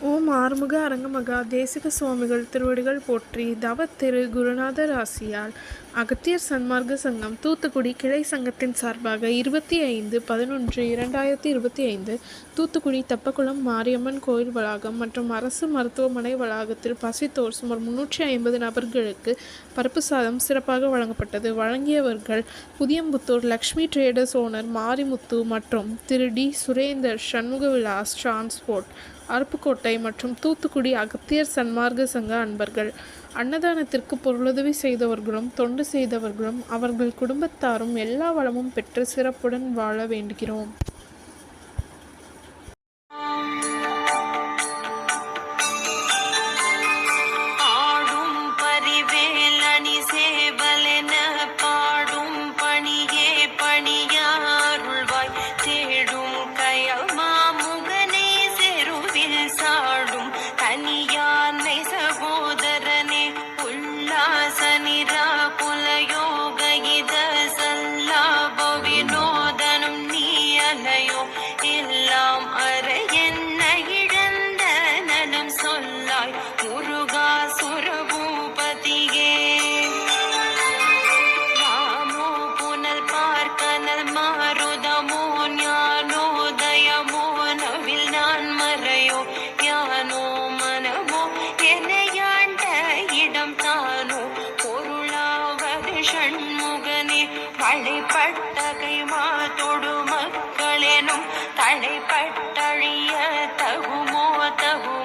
ஓம் ஆறுமுக அரங்கமகா தேசிக சுவாமிகள் திருவடிகள் போற்றி. தவ திரு குருநாதர் ஆசியால் அகத்தியர் சன்மார்க்க சங்கம் தூத்துக்குடி கிளை சங்கத்தின் சார்பாக 25/11/2025 தூத்துக்குடி தெப்பக்குளம் மாரியம்மன் கோயில் வளாகம் மற்றும் அரசு மருத்துவமனை வளாகத்தில் பசித்தோர் சுமார் 350 நபர்களுக்கு பருப்பு சாதம் சிறப்பாக வழங்கப்பட்டது. வழங்கியவர்கள் புதியம்புத்தூர் லக்ஷ்மி ட்ரேடர்ஸ் ஓனர் மாரிமுத்து மற்றும் திரு டி சுரேந்தர் சண்முகவிலாஸ் டிரான்ஸ்போர்ட் அருப்புக்கோட்டை மற்றும் தூத்துக்குடி அகத்தியர் சன்மார்க்க சங்க அன்பர்கள். அன்னதானத்திற்கு பொருளுதவி செய்தவர்களும் தொண்டு செய்தவர்களும் அவர்கள் குடும்பத்தாரும் எல்லா வளமும் பெற்று சிறப்புடன் வாழ வேண்டுகிறோம். கனியானை சகோதரனே உல்லாசனிரா குலயோக இத சல்லாப வினோதனும் நீ அலையோ எல்லாம் அற என்ன இழந்த நலம் சொல்லாய் முருகா சுரபூபதியே. ராமோ புனல் பார்க்கனல் மாருதமோ ஞானோதயமோ நவில் நான் மறையோ யானோ மனமோ எனையாண்ட இடம் தானோ பொருளாவது ஷண்முகனே. வழிபட்ட கைமா தொடு மக்களெனும் தடைப்பட்டழிய தகுமோ தகு